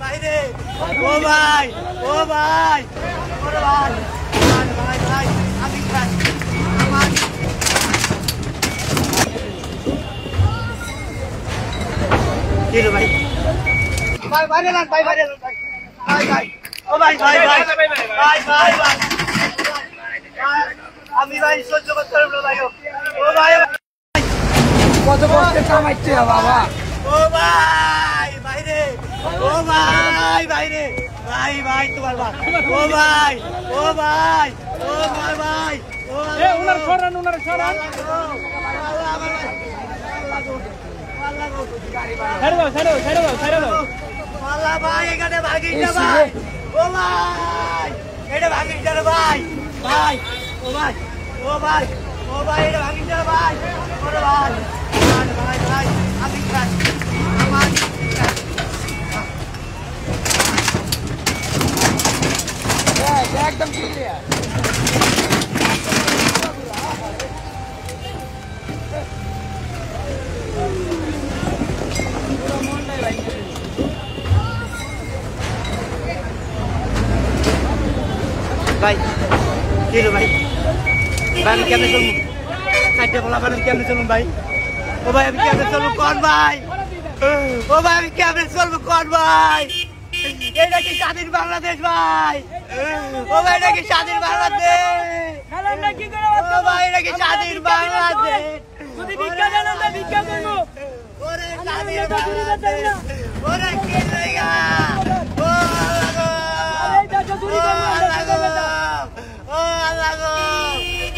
বাইরে ও ভাই ও ভাই ওরে ভাই ভাই ভাই আমি ভাই আমার কি রে ভাই বাইরে ভাই ও ভাই ভাই আমি ভাই সহ্য করতে পারবো না ভাই ও ভাই কত কষ্টে কামাইছে বাবা ও ভাই বাইরে ও ভাই বাইরে ভাই ভাই তোমার ভাই ও ভাই ও ভাই ও ভাই ভাই ও এ উনার সরান ছেড়ে দাও আল্লাহ ভাই এখানে ভাগিস না ভাই ও ভাই এটা ভাগিস না ভাই ভাই ও ভাই ও ভাই ও ভাই এটা ভাগিস না ভাই ওরে ভাই ভাই ভাই আমি ভাই আমার একদম ক্লিয়ার ভাই কি রে ভাই আমি কেমনে চলবো চারটে বলা আমি কেমনে চলবো ভাই ও ভাই আমি কেমনে চলবো কোন ভাই ও ভাই আমি কেমনে চলবো কোন ভাই এটা কি স্বাধীন বাংলাদেশ ভাই ও ভাই এটা কি স্বাধীন বাংলাদেশ ও ভাই এটা কি স্বাধীন বাংলাদেশ যদি ভিক্ষা দেন আমরা ভিক্ষা দেব ওরে স্বাধীন বাংলাদেশ ওরে কি লাগা ও আল্লাহ ও আল্লাহ গো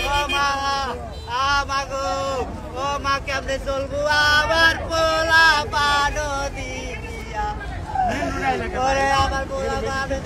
ও মা গো ও মা কেমনে চলবো আবার পোলা পানো দিয়া ওরে আমার পোলা পানো